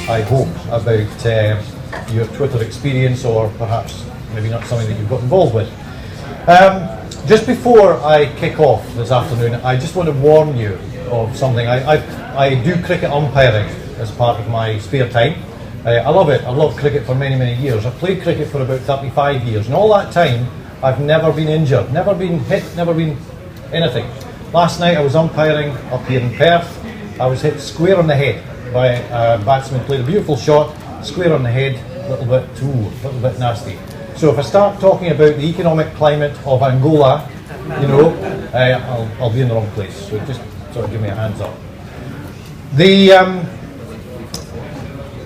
I hope, about your Twitter experience, or perhaps maybe not something that you've got involved with. Just before I kick off this afternoon, I just want to warn you of something. I do cricket umpiring as part of my spare time. I love it. I've loved cricket for many, many years. I've played cricket for about 35 years, and all that time I've never been injured, never been hit, never been anything. Last night I was umpiring up here in Perth. I was hit square on the head by a batsman, played a beautiful shot, square on the head, a little bit nasty. So if I start talking about the economic climate of Angola, you know, I'll be in the wrong place. So just sort of give me a hands up.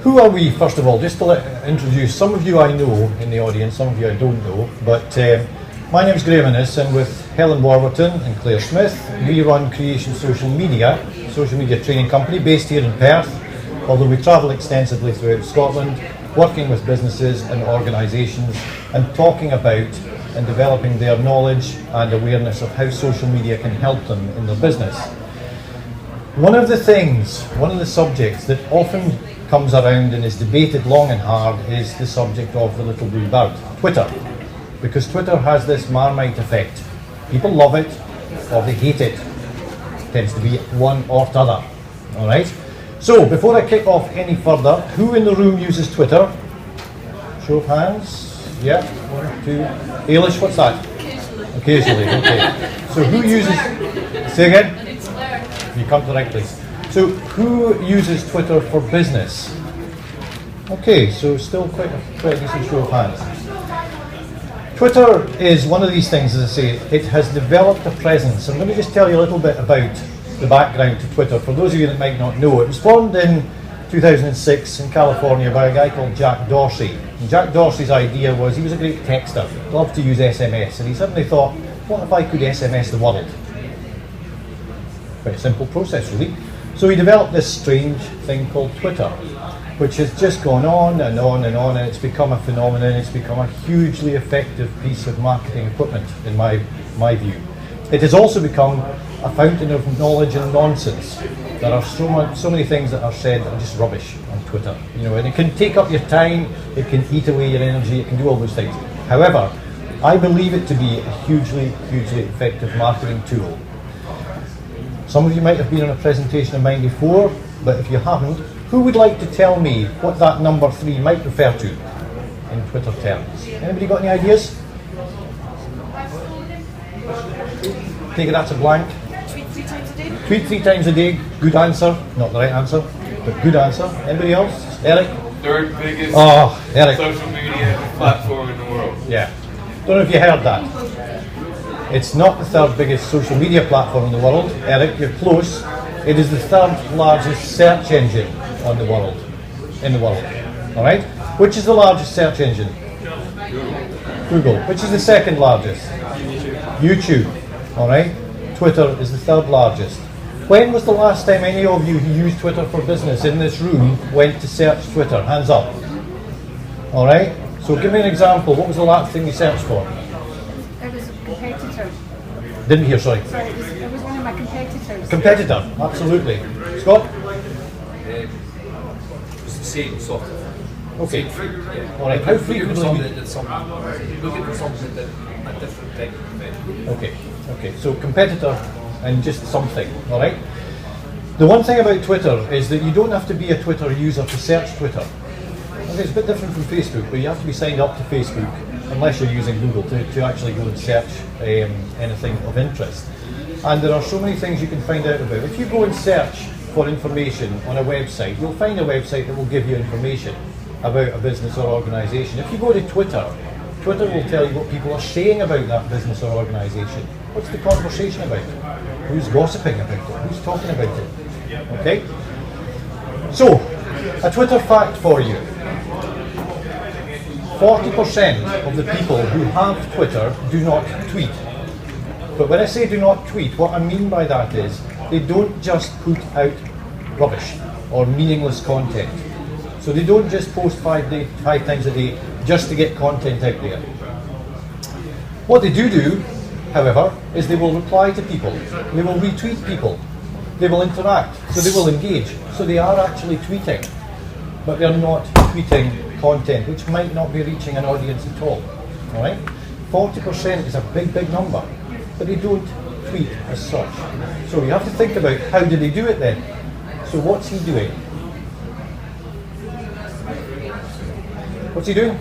Who are we, first of all? Just to introduce, some of you I know in the audience, some of you I don't know, but my name is Graham.innes, and with Helen Warburton and Claire Smith, we run Creation Social Media training company based here in Perth, although we travel extensively throughout Scotland, working with businesses and organisations and talking about and developing their knowledge and awareness of how social media can help them in their business. One of the subjects that often comes around and is debated long and hard is the subject of the little blue bird, Twitter. Because Twitter has this Marmite effect. People love it or they hate it. It tends to be one or the other. Alright? So, before I kick off any further, who in the room uses Twitter? Show of hands. Yeah, 1, 2. Ailish, what's that? Occasionally, okay. So who uses... Say again? You come to the right place. So, who uses Twitter for business? Okay, so still quite a decent show of hands. Twitter is one of these things, as I say, it has developed a presence. I'm going to just tell you a little bit about the background to Twitter. For those of you that might not know, it was formed in 2006 in California by a guy called Jack Dorsey. And Jack Dorsey's idea was, he was a great texter, loved to use SMS, and he suddenly thought, what if I could SMS the world? Quite a simple process, really. So he developed this strange thing called Twitter, which has just gone on and on and on, and it's become a phenomenon. It's become a hugely effective piece of marketing equipment, in my view. It has also become a fountain of knowledge and nonsense. There are so many things that are said that are just rubbish on Twitter, you know, and it can take up your time, it can eat away your energy, it can do all those things. However, I believe it to be a hugely, hugely effective marketing tool. Some of you might have been on a presentation of mine before, but if you haven't, who would like to tell me what that number 3 might refer to in Twitter terms? Anybody got any ideas? Take it that's a blank. Tweet 3 times a day. Tweet 3 times a day. Good answer. Not the right answer, but good answer. Anybody else? Eric? Third biggest social media platform in the world. Yeah. Don't know if you heard that. It's not the third biggest social media platform in the world. Eric, you're close. It is the third largest search engine in the world. Alright? Which is the largest search engine? Google. Which is the second largest? YouTube. Alright? Twitter is the third largest. When was the last time any of you who used Twitter for business in this room went to search Twitter? Hands up. Alright? So give me an example. What was the last thing you searched for? It was a competitor. Didn't hear, sorry. Sorry, it was one of my competitors. Competitor, absolutely. Scott? It's the same sort of. Okay. Yeah. All right. How frequently? Looking for something that a different type of event. Okay. So competitor and just something. All right. The one thing about Twitter is that you don't have to be a Twitter user to search Twitter. Okay, it's a bit different from Facebook, but you have to be signed up to Facebook unless you're using Google to actually go and search anything of interest. And there are so many things you can find out about. If you go and search for information on a website, you'll find a website that will give you information about a business or organisation. If you go to Twitter, Twitter will tell you what people are saying about that business or organisation. What's the conversation about? Who's gossiping about it? Who's talking about it? Okay? So, a Twitter fact for you. 40% of the people who have Twitter do not tweet. But when I say do not tweet, what I mean by that is they don't just put out rubbish or meaningless content. So they don't just post five times a day just to get content out there. What they do, however, is they will reply to people, they will retweet people, they will interact, so they will engage. So they are actually tweeting. but they're not tweeting content which might not be reaching an audience at all. All right? 40% is a big, big number, but they don't tweet as such. So you have to think about how do they do it then? So what's he doing? What's he doing?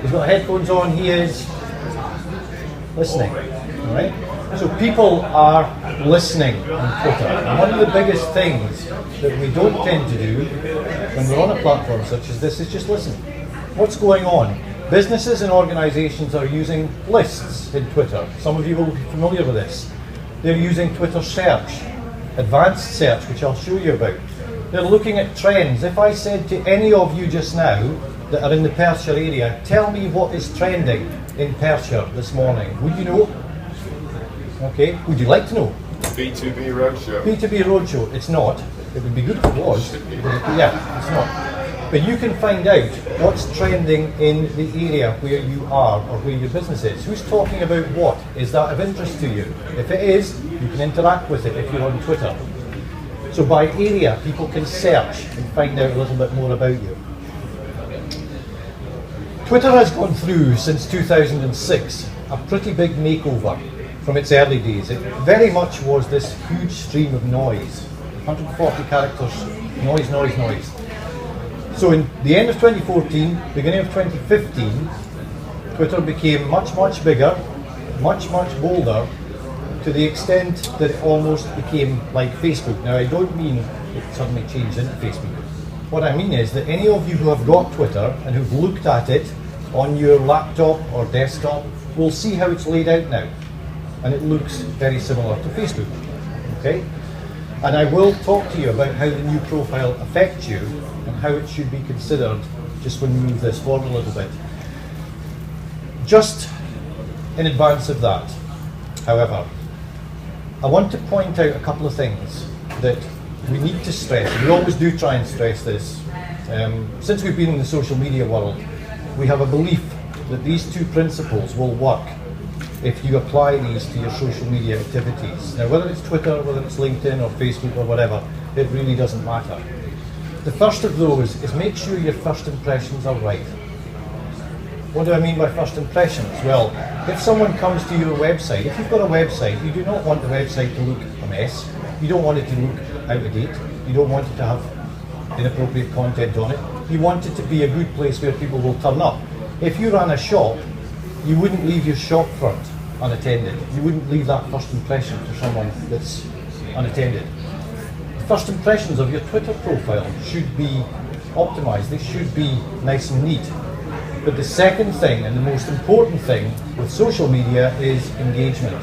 He's got headphones on, he is listening. All right? So people are listening on Twitter. And one of the biggest things that we don't tend to do when we're on a platform such as this is just listen. What's going on? Businesses and organisations are using lists in Twitter. Some of you will be familiar with this. They're using Twitter search, advanced search, which I'll show you about. They're looking at trends. If I said to any of you just now that are in the Perthshire area, tell me what is trending in Perthshire this morning, would you know? Okay, would you like to know? B2b roadshow. B2b roadshow, it's not. It would be good if it was. Yeah, it's not. But you can find out what's trending in the area where you are or where your business is. Who's talking about what? Is that of interest to you? If it is, you can interact with it if you're on Twitter. So by area, people can search and find out a little bit more about you. Twitter has gone through, since 2006, a pretty big makeover from its early days. It very much was this huge stream of noise. 140 characters, noise, noise, noise. So in the end of 2014, beginning of 2015, Twitter became much, much bigger, much, much bolder, to the extent that it almost became like Facebook. Now I don't mean it suddenly changed into Facebook. What I mean is that any of you who have got Twitter and who've looked at it on your laptop or desktop will see how it's laid out now. And it looks very similar to Facebook. Okay? And I will talk to you about how the new profile affects you and how it should be considered just when we move this forward a little bit. Just in advance of that, however, I want to point out a couple of things that we need to stress. We always do try and stress this. Since we've been in the social media world, we have a belief that these two principles will work if you apply these to your social media activities. Now, whether it's Twitter, whether it's LinkedIn or Facebook or whatever, it really doesn't matter. The first of those is make sure your first impressions are right. What do I mean by first impressions? Well, if someone comes to your website, if you've got a website, you do not want the website to look a mess. You don't want it to look out of date. You don't want it to have inappropriate content on it. You want it to be a good place where people will turn up. If you ran a shop, you wouldn't leave your shop front unattended. You wouldn't leave that first impression for someone that's unattended. The first impressions of your Twitter profile should be optimized. They should be nice and neat. But the second thing, and the most important thing with social media, is engagement.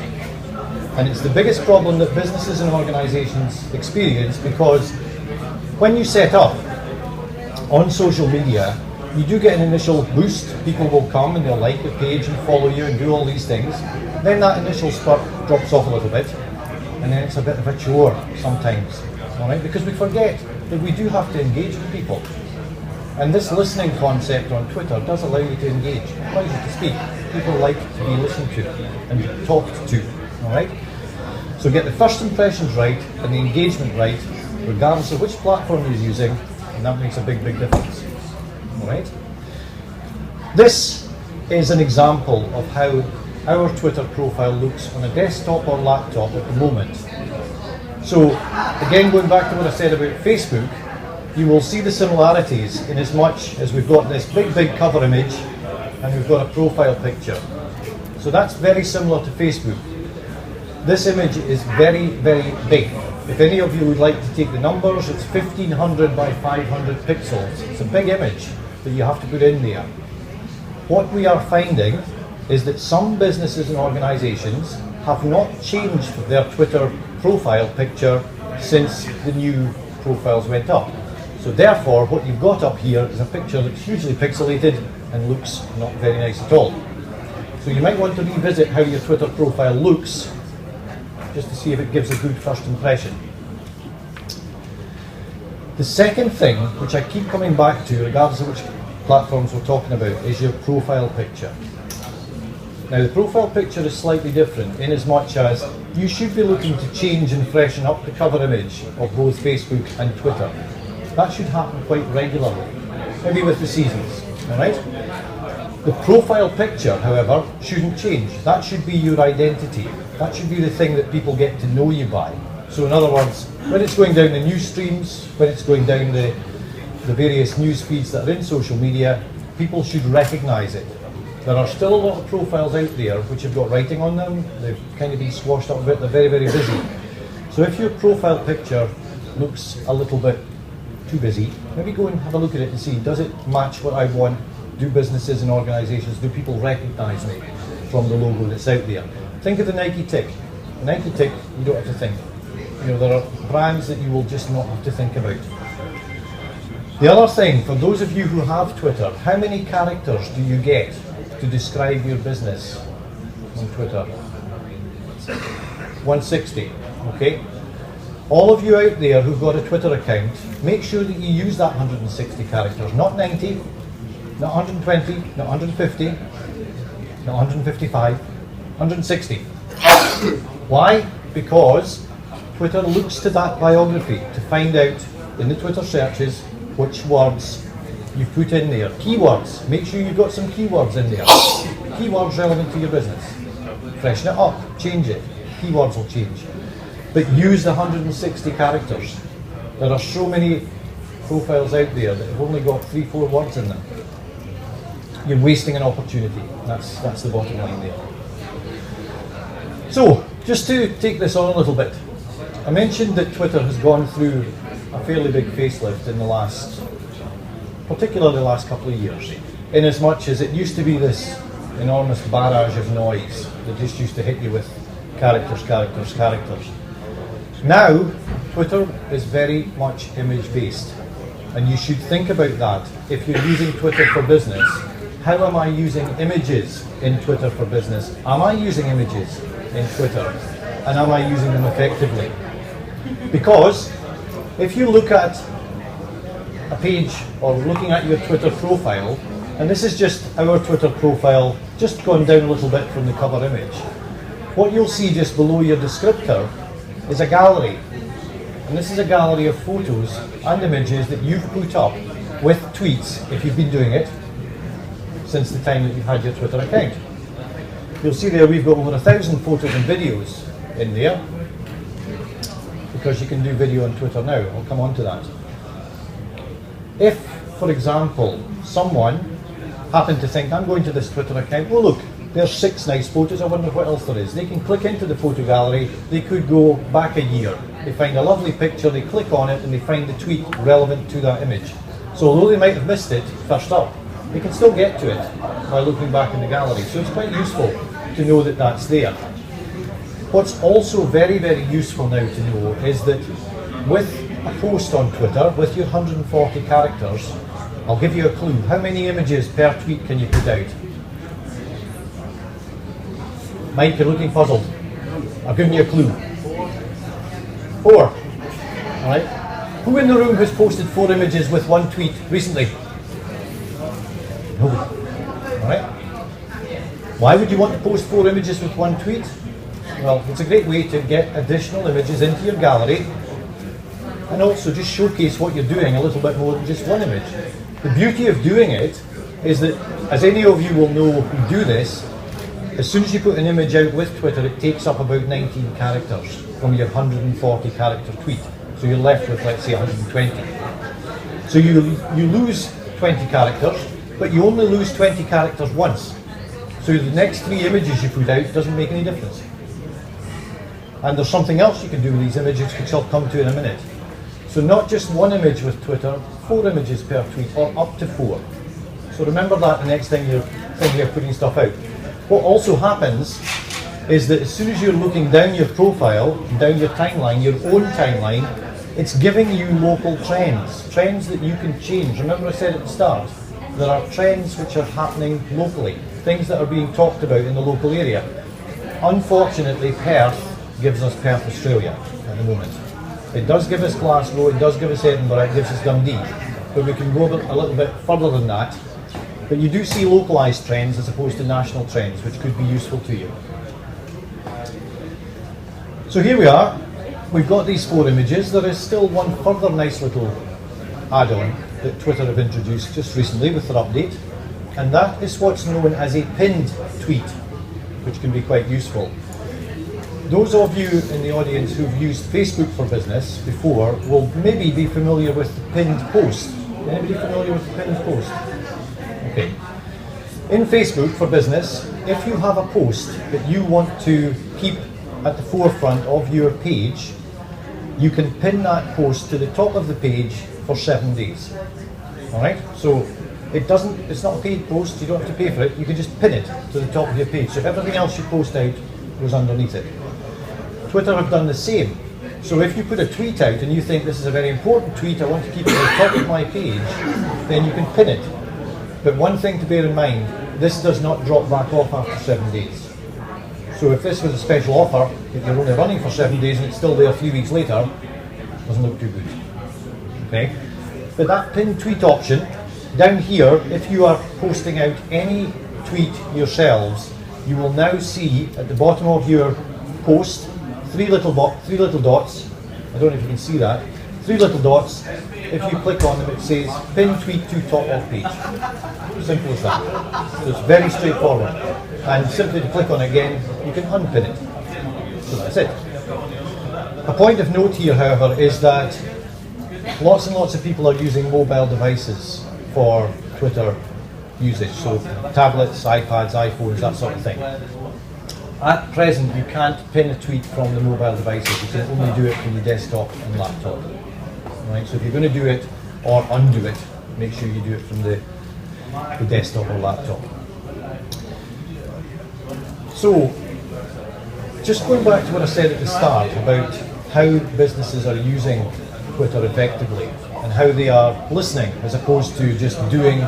And it's the biggest problem that businesses and organizations experience, because when you set up on social media, you do get an initial boost. People will come and they'll like your page and follow you and do all these things. Then that initial spurt drops off a little bit, and then it's a bit of a chore sometimes, all right? Because we forget that we do have to engage with people. And this listening concept on Twitter does allow you to engage. It allows you to speak. People like to be listened to and talked to, all right? So get the first impressions right and the engagement right, regardless of which platform you're using, and that makes a big, big difference. All right. This is an example of how our Twitter profile looks on a desktop or laptop at the moment. So, again, going back to what I said about Facebook, you will see the similarities in as much as we've got this big, big cover image and we've got a profile picture. So that's very similar to Facebook. This image is very, very big. If any of you would like to take the numbers, it's 1500 by 500 pixels. It's a big image that you have to put in there. What we are finding is that some businesses and organizations have not changed their Twitter profile picture since the new profiles went up. So therefore, what you've got up here is a picture that's hugely pixelated and looks not very nice at all. So you might want to revisit how your Twitter profile looks, just to see if it gives a good first impression. The second thing, which I keep coming back to, regardless of which platforms we're talking about, is your profile picture. Now, the profile picture is slightly different in as much as you should be looking to change and freshen up the cover image of both Facebook and Twitter. That should happen quite regularly, maybe with the seasons, all right? The profile picture, however, shouldn't change. That should be your identity. That should be the thing that people get to know you by. So in other words, when it's going down the news streams, when it's going down the various news feeds that are in social media, people should recognise it. There are still a lot of profiles out there which have got writing on them. They've kind of been squashed up a bit. They're very, very busy. So if your profile picture looks a little bit too busy, maybe go and have a look at it and see, does it match what I want? Do businesses and organisations, do people recognise me from the logo that's out there? Think of the Nike tick. The Nike tick, you don't have to think. You know, there are brands that you will just not have to think about. The other thing, for those of you who have Twitter, how many characters do you get to describe your business on Twitter? 160, okay? All of you out there who've got a Twitter account, make sure that you use that 160 characters, not 90, not 120, not 150, not 155, 160. Why? Because Twitter looks to that biography to find out in the Twitter searches which words you put in there. Keywords. Make sure you've got some keywords in there. Keywords relevant to your business. Freshen it up. Change it. Keywords will change. But use the 160 characters. There are so many profiles out there that have only got 3-4 words in them. You're wasting an opportunity. That's the bottom line there. So, just to take this on a little bit, I mentioned that Twitter has gone through a fairly big facelift in particularly the last couple of years, in as much as it used to be this enormous barrage of noise that just used to hit you with characters. Now, Twitter is very much image-based, and you should think about that. If you're using Twitter for business, how am I using images in Twitter for business? Am I using images in Twitter, and am I using them effectively? Because if you look at a page or looking at your Twitter profile, and this is just our Twitter profile, just gone down a little bit from the cover image, what you'll see just below your descriptor is a gallery. And this is a gallery of photos and images that you've put up with tweets, if you've been doing it, since the time that you've had your Twitter account. You'll see there we've got over 1,000 photos and videos in there, because you can do video on Twitter now. I'll come on to that. If, for example, someone happened to think, I'm going to this Twitter account, well look, there's 6 nice photos, I wonder what else there is. They can click into the photo gallery, they could go back a year, they find a lovely picture, they click on it and they find the tweet relevant to that image. So although they might have missed it first up, they can still get to it by looking back in the gallery. So it's quite useful to know that that's there. What's also very, very useful now to know is that with a post on Twitter, with your 140 characters, I'll give you a clue. How many images per tweet can you put out? Mike, you're looking puzzled. I've given you a clue. 4. Alright. Who in the room has posted 4 images with 1 tweet recently? No. Alright. Why would you want to post 4 images with 1 tweet? Well, it's a great way to get additional images into your gallery and also just showcase what you're doing a little bit more than just 1 image. The beauty of doing it is that, as any of you will know who do this, as soon as you put an image out with Twitter, it takes up about 19 characters from your 140 character tweet. So you're left with, let's say, 120. So you lose 20 characters, but you only lose 20 characters once. So the next 3 images you put out doesn't make any difference. And there's something else you can do with these images, which I'll come to in a minute. So not just 1 image with Twitter, 4 images per tweet, or up to 4. So remember that the next time you're thinking of putting stuff out. What also happens is that as soon as you're looking down your profile, down your timeline, your own timeline, it's giving you local trends that you can change. Remember I said at the start, there are trends which are happening locally, things that are being talked about in the local area. Unfortunately, Perth gives us Perth, Australia at the moment. It does give us Glasgow, it does give us Edinburgh, it gives us Dundee, but we can go a little bit further than that. But you do see localised trends as opposed to national trends, which could be useful to you. So here we are. We've got these 4 images. There is still one further nice little add-on that Twitter have introduced just recently with their update, and that is what's known as a pinned tweet, which can be quite useful. Those of you in the audience who've used Facebook for Business before will maybe be familiar with the pinned post. Anybody familiar with the pinned post? Okay. In Facebook for Business, if you have a post that you want to keep at the forefront of your page, you can pin that post to the top of the page for 7 days. Alright? So it's not a paid post, you don't have to pay for it, you can just pin it to the top of your page. So everything else you post out goes underneath it. Twitter have done the same. So if you put a tweet out and you think this is a very important tweet, I want to keep it at the top of my page, then you can pin it. But one thing to bear in mind, this does not drop back off after 7 days. So if this was a special offer that you're only running for 7 days and it's still there 3 weeks later, doesn't look too good. Okay? But that pinned tweet option, down here, if you are posting out any tweet yourselves, you will now see at the bottom of your post three little dots. I don't know if you can see that. 3 little dots. If you click on them, it says pin tweet to top of page. Simple as that. So it's very straightforward. And simply to click on it again, you can unpin it. So that's it. A point of note here, however, is that lots and lots of people are using mobile devices for Twitter usage. So tablets, iPads, iPhones, that sort of thing. At present, you can't pin a tweet from the mobile devices. You can only do it from the desktop and laptop. Right? So if you're going to do it or undo it, make sure you do it from the desktop or laptop. So, just going back to what I said at the start about how businesses are using Twitter effectively and how they are listening as opposed to just doing,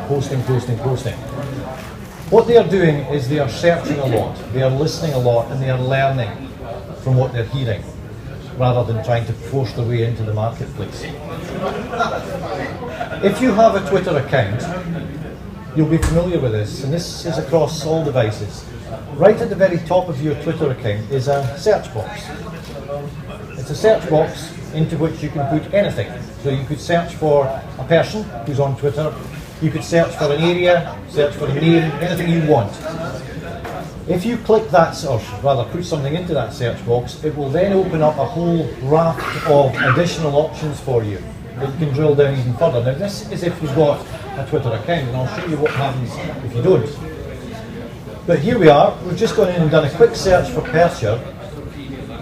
posting. What they are doing is they are searching a lot, they are listening a lot, and they are learning from what they're hearing, rather than trying to force their way into the marketplace. If you have a Twitter account, you'll be familiar with this, and this is across all devices. Right at the very top of your Twitter account is a search box. It's a search box into which you can put anything. So you could search for a person who's on Twitter, you could search for an area, search for a name, anything you want. If you click that, or rather put something into that search box, it will then open up a whole raft of additional options for you that you can drill down even further. Now this is if you've got a Twitter account, and I'll show you what happens if you don't. But here we are, we've just gone in and done a quick search for Perthshire,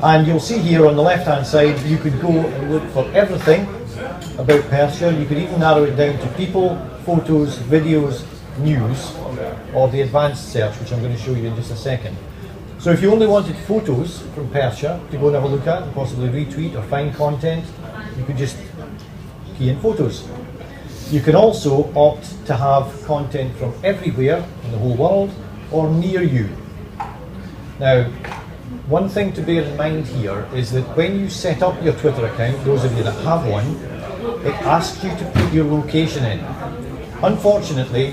and you'll see here on the left hand side you could go and look for everything about Perthshire. You could even narrow it down to people, photos, videos, news, or the advanced search, which I'm going to show you in just a second. So if you only wanted photos from Perthshire to go and have a look at and possibly retweet or find content, you could just key in photos. You can also opt to have content from everywhere in the whole world or near you. Now, one thing to bear in mind here is that when you set up your Twitter account, those of you that have one, it asks you to put your location in. Unfortunately,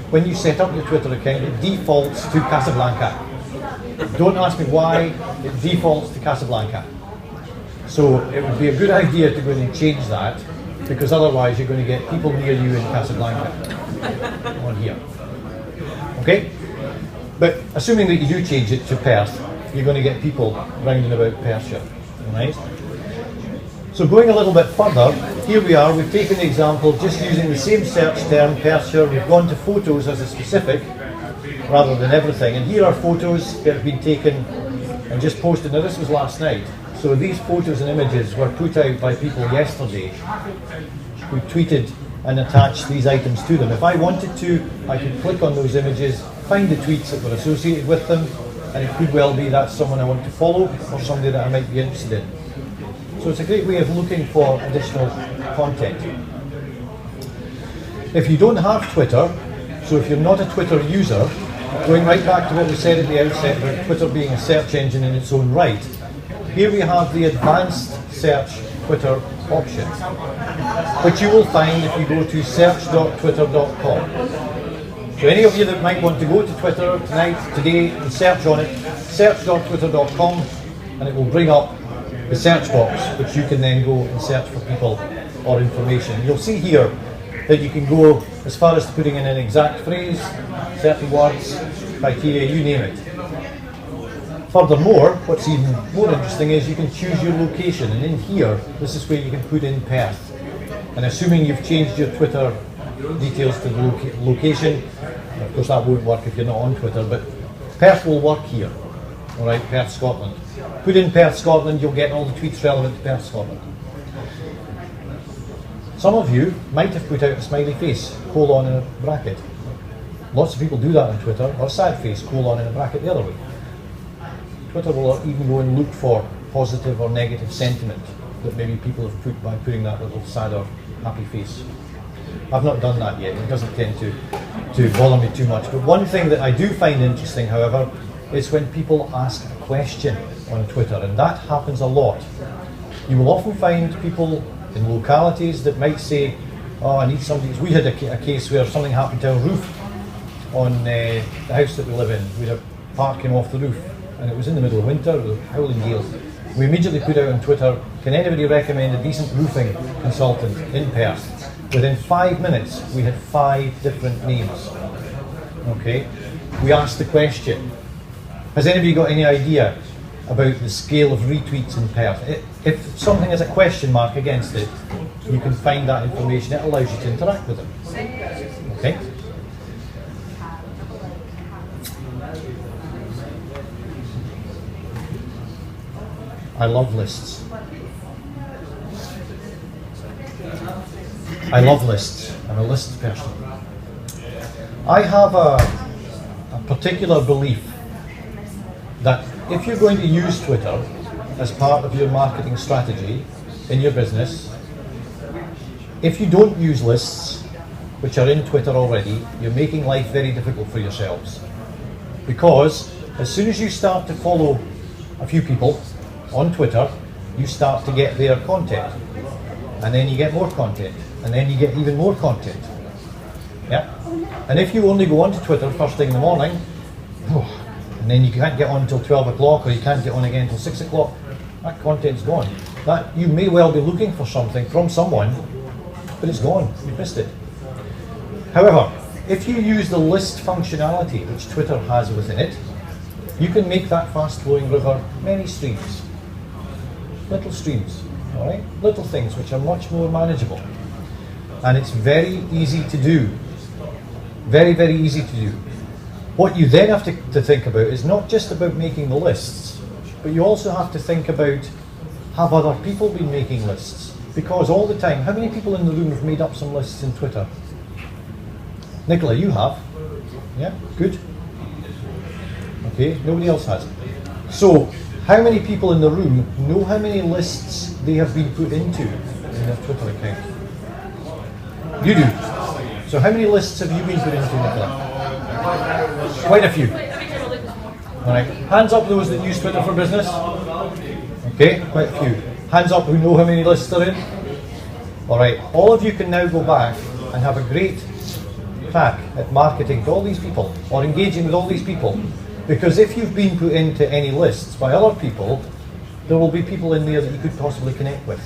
when you set up your Twitter account, it defaults to Casablanca. Don't ask me why, it defaults to Casablanca. So it would be a good idea to go in and change that, because otherwise you're going to get people near you in Casablanca on here. Okay? But assuming that you do change it to Perth, you're going to get people round and about Perthshire. Right? So going a little bit further, here we are, we've taken the example just using the same search term, Perthshire, we've gone to photos as a specific rather than everything, and here are photos that have been taken and just posted. Now this was last night, so these photos and images were put out by people yesterday who tweeted and attached these items to them. If I wanted to, I could click on those images, find the tweets that were associated with them, and it could well be that's someone I want to follow or somebody that I might be interested in. So it's a great way of looking for additional content. If you don't have Twitter, so if you're not a Twitter user, going right back to what we said at the outset about Twitter being a search engine in its own right, here we have the advanced search Twitter option, which you will find if you go to search.twitter.com. So any of you that might want to go to Twitter tonight, today, and search on it, search.twitter.com, and it will bring up the search box, which you can then go and search for people or information. You'll see here that you can go as far as putting in an exact phrase, 30 words, criteria, you name it. Furthermore, what's even more interesting is you can choose your location, and in here, this is where you can put in Perth. And assuming you've changed your Twitter details to the location, of course that won't work if you're not on Twitter, but Perth will work here. Alright, Perth, Scotland. Put in Perth, Scotland, you'll get all the tweets relevant to Perth, Scotland. Some of you might have put out a smiley face, colon in a bracket. Lots of people do that on Twitter, or sad face, colon in a bracket the other way. Twitter will even go and look for positive or negative sentiment that maybe people have put by putting that little sad or happy face. I've not done that yet, it doesn't tend to bother me too much. But one thing that I do find interesting, however, is when people ask a question on Twitter, and that happens a lot. You will often find people in localities that might say, oh, I need somebody. We had a case where something happened to a roof on the house that we live in. We had a part came off the roof, and it was in the middle of winter, with a howling gale. We immediately put out on Twitter, can anybody recommend a decent roofing consultant in Perth? Within 5 minutes, we had 5 different names. Okay, we asked the question, has anybody got any idea about the scale of retweets in Perth? If something has a question mark against it, you can find that information. It allows you to interact with them. Okay. I love lists. I love lists. I'm a list person. I have a particular belief that if you're going to use Twitter as part of your marketing strategy in your business, if you don't use lists, which are in Twitter already, you're making life very difficult for yourselves. Because as soon as you start to follow a few people on Twitter, you start to get their content. And then you get more content. And then you get even more content. Yeah? And if you only go onto Twitter first thing in the morning, and then you can't get on until 12 o'clock, or you can't get on again until 6 o'clock, that content's gone. That you may well be looking for something from someone, but it's gone. You've missed it. However, if you use the list functionality which Twitter has within it, you can make that fast-flowing river many streams. Little streams, all right? Little things which are much more manageable. And it's very easy to do. Very, very easy to do. What you then have to think about is not just about making the lists, but you also have to think about, have other people been making lists? Because all the time, how many people in the room have made up some lists in Twitter? Nicola, you have. Yeah, good. Okay, nobody else has. So, how many people in the room know how many lists they have been put into in their Twitter account? You do. So how many lists have you been put into, Nicola? Quite a few. Alright, hands up those that use Twitter for business. Okay, quite a few. Hands up who know how many lists they're in. Alright, all of you can now go back and have a great crack at marketing to all these people, or engaging with all these people. Because if you've been put into any lists by other people, there will be people in there that you could possibly connect with.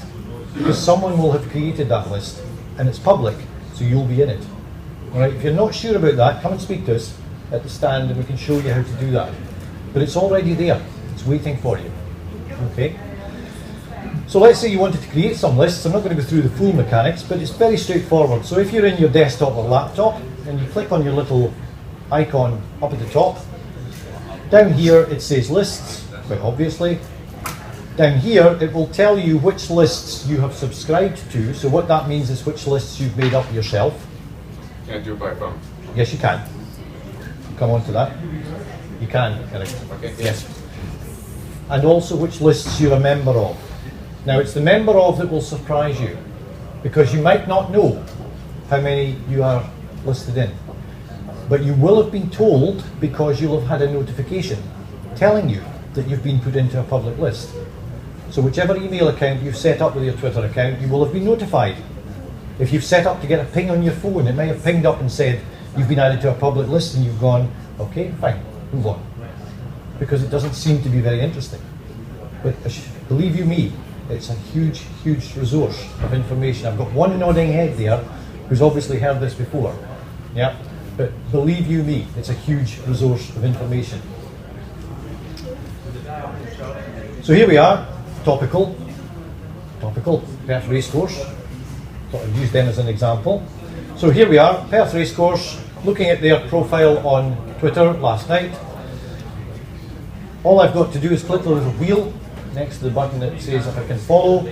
Because someone will have created that list, and it's public, so you'll be in it. Alright, if you're not sure about that, come and speak to us at the stand and we can show you how to do that. But it's already there, it's waiting for you. Okay? So let's say you wanted to create some lists. I'm not going to go through the full mechanics, but it's very straightforward. So if you're in your desktop or laptop, and you click on your little icon up at the top, down here it says lists, quite obviously. Down here it will tell you which lists you have subscribed to, so what that means is which lists you've made up yourself. Can't do it by phone. Yes, you can. Come on to that. You can, correct. Okay. Yes. And also which lists you're a member of. Now it's the member of that will surprise you, because you might not know how many you are listed in. But you will have been told, because you'll have had a notification telling you that you've been put into a public list. So whichever email account you've set up with your Twitter account, you will have been notified. If you've set up to get a ping on your phone, it may have pinged up and said you've been added to a public list, and you've gone, okay, fine, move on. Because it doesn't seem to be very interesting. But believe you me, It's a huge, huge resource of information. I've got one nodding head there who's obviously heard this before. Yeah, but believe you me, it's a huge resource of information. So here we are, topical, Perth Racecourse. Thought I'd use them as an example. So here we are, Perth Racecourse, looking at their profile on Twitter last night. All I've got to do is click the little wheel next to the button that says if I can follow,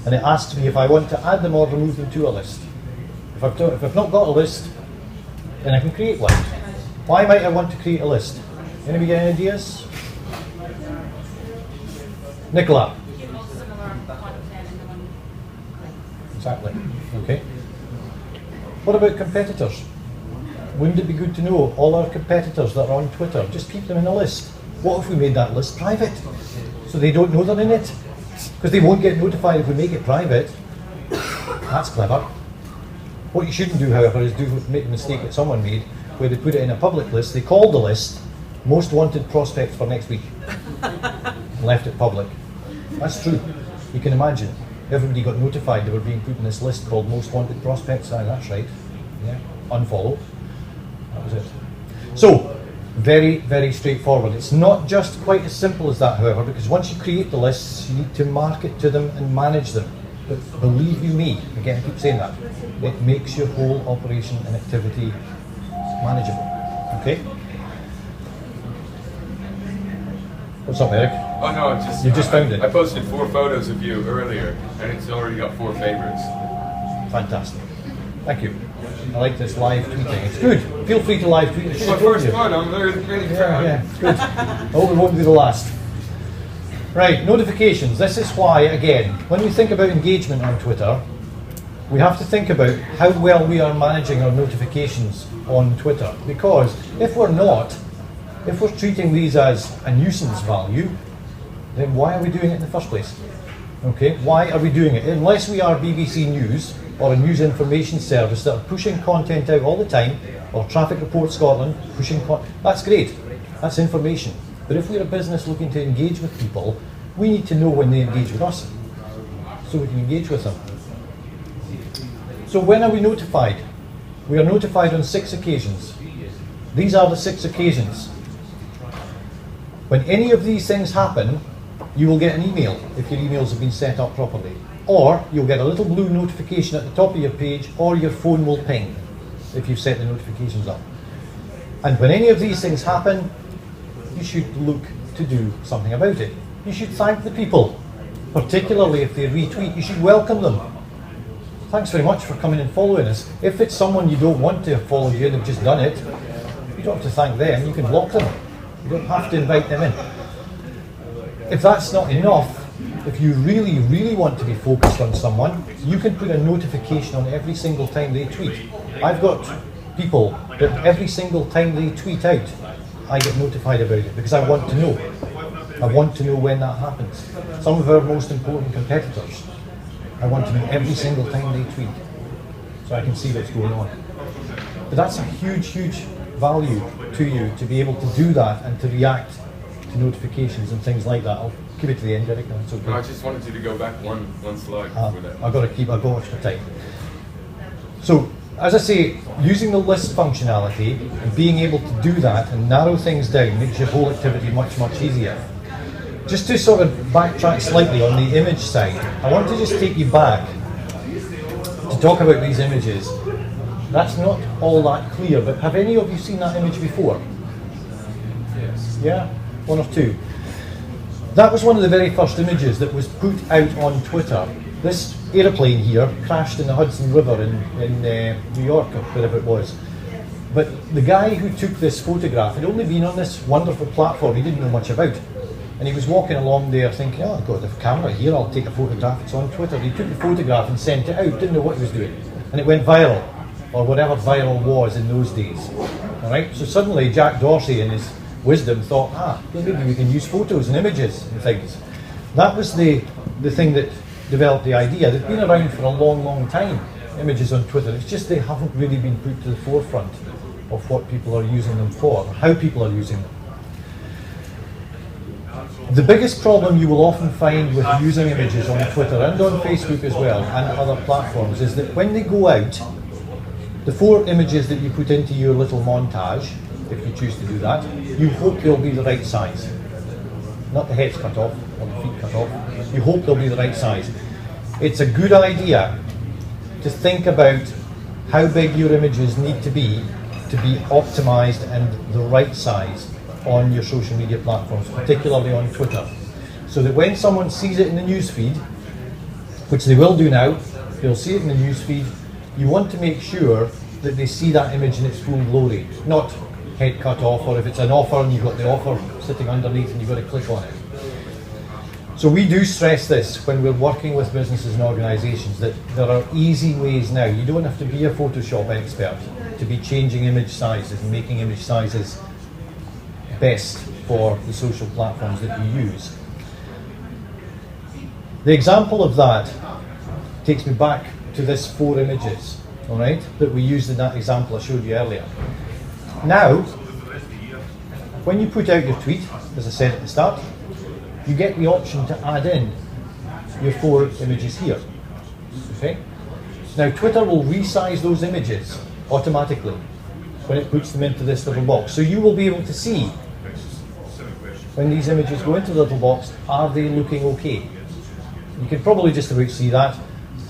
and it asks me if I want to add them or remove them to a list. If I've not got a list, then I can create one. Why might I want to create a list? Anybody get any ideas? Nicola? Exactly. Okay. What about competitors? Wouldn't it be good to know all our competitors that are on Twitter? Just keep them in a list. What if we made that list private? So they don't know they're in it? Because they won't get notified if we make it private. That's clever. What you shouldn't do, however, is make the mistake that someone made, where they put it in a public list, they called the list most wanted prospects for next week, and left it public. That's true. You can imagine. Everybody got notified they were being put in this list called most wanted prospects. Ah, that's right. Yeah. Unfollow. That was it. So, very, very straightforward. It's not just quite as simple as that, however, because once you create the lists, you need to market to them and manage them. But believe you me, again, I keep saying that, it makes your whole operation and activity manageable. Okay? What's up, Eric? Oh no, You just found it. I posted 4 photos of you earlier, and it's already got 4 favorites. Fantastic. Thank you. I like this live tweeting. It's good. Feel free to live tweet. It's my first one. I'm really proud. Yeah, it's good. I hope it won't be the last. Right, notifications. This is why, again, when we think about engagement on Twitter, we have to think about how well we are managing our notifications on Twitter. Because if we're not, if we're treating these as a nuisance value, then why are we doing it in the first place? Okay, why are we doing it? Unless we are BBC News or a news information service that are pushing content out all the time, or Traffic Report Scotland pushing that's great, that's information. But if we're a business looking to engage with people, we need to know when they engage with us, so we can engage with them. So when are we notified? We are notified on 6 occasions. These are the 6 occasions. When any of these things happen, you will get an email if your emails have been set up properly. Or you'll get a little blue notification at the top of your page, or your phone will ping if you've set the notifications up. And when any of these things happen, you should look to do something about it. You should thank the people, particularly if they retweet. You should welcome them. Thanks very much for coming and following us. If it's someone you don't want to have followed you and have just done it, you don't have to thank them, you can block them. You don't have to invite them in. If that's not enough, if you really, really want to be focused on someone, you can put a notification on every single time they tweet. I've got people that every single time they tweet out, I get notified about it because I want to know. I want to know when that happens. Some of our most important competitors, I want to know every single time they tweet, so I can see what's going on. But that's a huge, huge value to you to be able to do that and to react to notifications and things like that. I'll keep it to the end, Eric. That's okay. No, I just wanted you to go back one slide with that. I've got to watch the time. So, as I say, using the list functionality and being able to do that and narrow things down makes your whole activity much, much easier. Just to sort of backtrack slightly on the image side, I want to just take you back to talk about these images. That's not all that clear, but have any of you seen that image before? Yes. Yeah? 1 or 2. That was one of the very first images that was put out on Twitter. This aeroplane here crashed in the Hudson River in New York, or wherever it was. But the guy who took this photograph had only been on this wonderful platform he didn't know much about. And he was walking along there thinking, oh, I've got the camera here, I'll take a photograph, it's on Twitter. He took the photograph and sent it out, didn't know what he was doing. And it went viral, or whatever viral was in those days. All right? So suddenly Jack Dorsey, in his wisdom, thought, maybe we can use photos and images and things. That was the thing that developed the idea. They've been around for a long, long time, images on Twitter. It's just they haven't really been put to the forefront of what people are using them for, how people are using them. The biggest problem you will often find with using images on Twitter and on Facebook as well, and other platforms, is that when they go out, the 4 images that you put into your little montage, if you choose to do that, you hope they'll be the right size. Not the heads cut off or the feet cut off. You hope they'll be the right size. It's a good idea to think about how big your images need to be optimized and the right size on your social media platforms, particularly on Twitter, so that when someone sees it in the newsfeed, which they will do now, they'll see it in the newsfeed, you want to make sure that they see that image in its full glory, not head cut off, or if it's an offer and you've got the offer sitting underneath and you've got to click on it. So we do stress this when we're working with businesses and organisations, that there are easy ways now. You don't have to be a Photoshop expert to be changing image sizes and making image sizes best for the social platforms that you use. The example of that takes me back to this 4 images, all right, that we used in that example I showed you earlier. Now, when you put out your tweet, as I said at the start, you get the option to add in your 4 images here. Okay? Now Twitter will resize those images automatically when it puts them into this little box. So you will be able to see when these images go into the little box, are they looking okay? You can probably just about see that.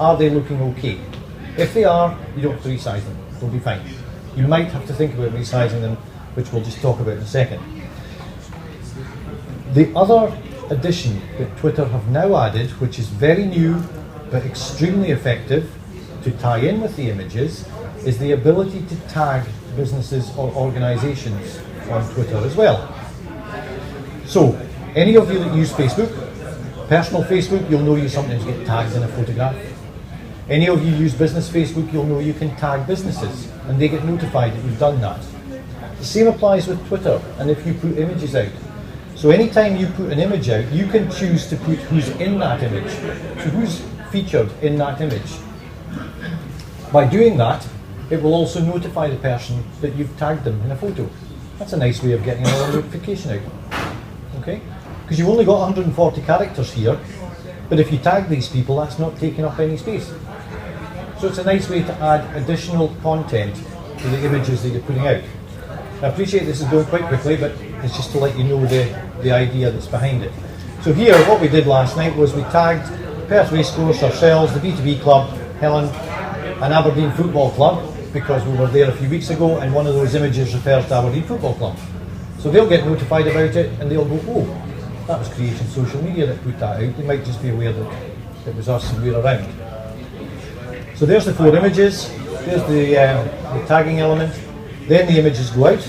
Are they looking okay? If they are, you don't have to resize them. They'll be fine. You might have to think about resizing them, which we'll just talk about in a second. The other addition that Twitter have now added, which is very new but extremely effective to tie in with the images, is the ability to tag businesses or organisations on Twitter as well. So, any of you that use Facebook, personal Facebook, you'll know you sometimes get tagged in a photograph. Any of you use business Facebook, you'll know you can tag businesses and they get notified that you've done that. The same applies with Twitter, and if you put images out. So anytime you put an image out, you can choose to put who's in that image. So who's featured in that image. By doing that, it will also notify the person that you've tagged them in a photo. That's a nice way of getting another notification out. Okay? Because you've only got 140 characters here, but if you tag these people, that's not taking up any space. So it's a nice way to add additional content to the images that you're putting out. I appreciate this is going quite quickly, but it's just to let you know the idea that's behind it. So here, what we did last night was we tagged Perth Racecourse, ourselves, the B2b club, Helen, and Aberdeen Football Club, because we were there a few weeks ago, and one of those images refers to Aberdeen Football Club. So they'll get notified about it, and they'll go, oh, that was Creation Social Media that put that out. They might just be aware that it was us and we're around. So there's the 4 images, there's the tagging element, then the images go out,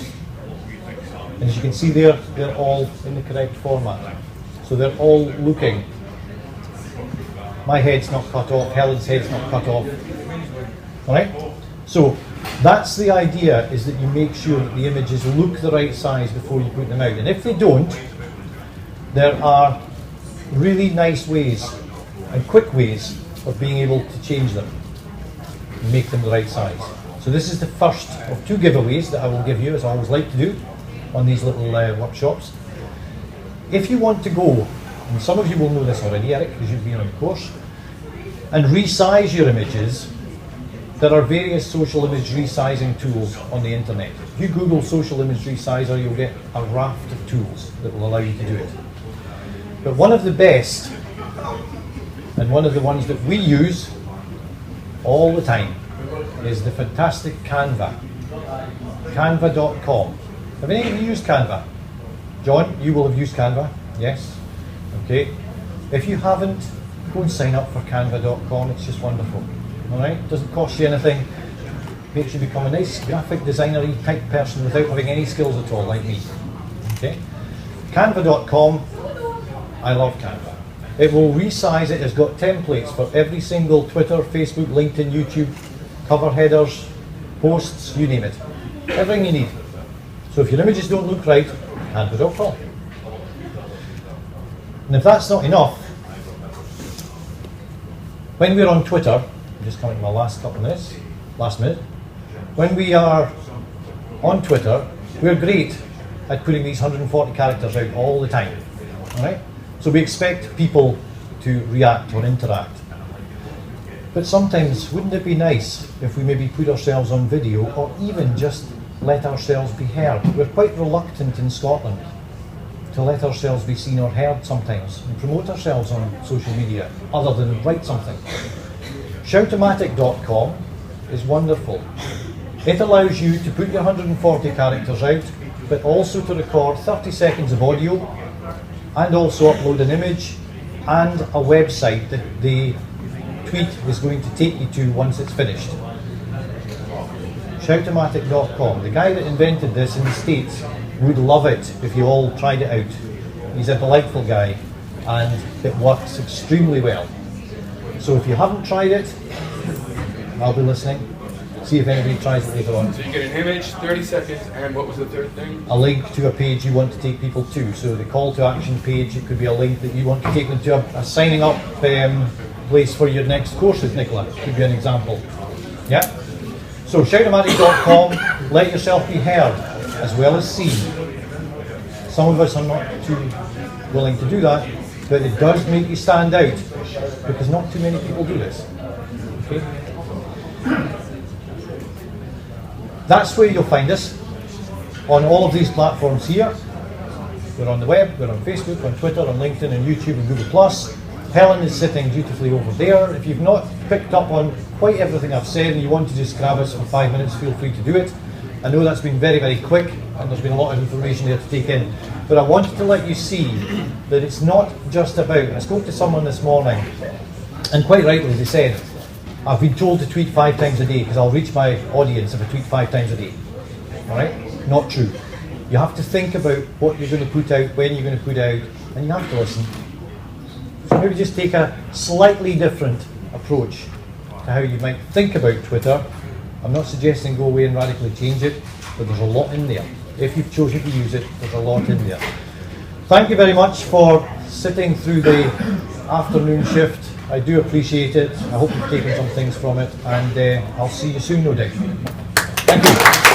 and as you can see there, they're all in the correct format. So they're all looking. My head's not cut off, Helen's head's not cut off. Alright? So that's the idea, is that you make sure that the images look the right size before you put them out. And if they don't, there are really nice ways and quick ways of being able to change them and make them the right size. So this is the first of 2 giveaways that I will give you, as I always like to do on these little workshops. If you want to go, and some of you will know this already, Eric, because you've been on the course, and resize your images, there are various social image resizing tools on the internet. If you Google social image resizer, you'll get a raft of tools that will allow you to do it. But one of the best, and one of the ones that we use all the time, is the fantastic Canva. Canva.com. Have any of you used Canva? John, you will have used Canva? Yes? Okay. If you haven't, go and sign up for Canva.com. It's just wonderful. Alright? Doesn't cost you anything. Makes you become a nice graphic designer-y type person without having any skills at all, like me. Okay? Canva.com. I love Canva. It will resize it. It's got templates for every single Twitter, Facebook, LinkedIn, YouTube, cover headers, posts, you name it. Everything you need. So if your images don't look right, Canva.com. And if that's not enough, when we're on Twitter, I'm just coming to my last minute, when we are on Twitter, we're great at putting these 140 characters out all the time. Right? So we expect people to react or interact. But sometimes, wouldn't it be nice if we maybe put ourselves on video or even just let ourselves be heard? We're quite reluctant in Scotland to let ourselves be seen or heard sometimes and promote ourselves on social media other than write something. Shoutomatic.com is wonderful. It allows you to put your 140 characters out, but also to record 30 seconds of audio and also upload an image and a website that the tweet is going to take you to once it's finished. Shoutomatic.com. The guy that invented this in the States would love it if you all tried it out. He's a delightful guy and it works extremely well. So if you haven't tried it, I'll be listening. See if anybody tries it later on. So you get an image, 30 seconds, and what was the third thing? A link to a page you want to take people to. So the call to action page, it could be a link that you want to take them to a signing up place for your next courses, Nicola. Could be an example. Yeah? So shoutomatic.com, let yourself be heard as well as seen. Some of us are not too willing to do that, but it does make you stand out because not too many people do this. Okay? That's where you'll find us on all of these platforms here. We're on the web, we're on Facebook, on Twitter, on LinkedIn, and YouTube, and Google+. Helen is sitting dutifully over there. If you've not picked up on quite everything I've said and you want to just grab us for 5 minutes, feel free to do it. I know that's been very, very quick and there's been a lot of information there to take in. But I wanted to let you see that it's not just about, I spoke to someone this morning and quite rightly they said, I've been told to tweet 5 times a day because I'll reach my audience if I tweet 5 times a day. Alright? Not true. You have to think about what you're going to put out, when you're going to put out, and you have to listen. So maybe just take a slightly different approach to how you might think about Twitter. I'm not suggesting go away and radically change it, but there's a lot in there. If you've chosen to use it, there's a lot in there. Thank you very much for sitting through the afternoon shift. I do appreciate it. I hope you've taken some things from it, and I'll see you soon, no doubt. Thank you.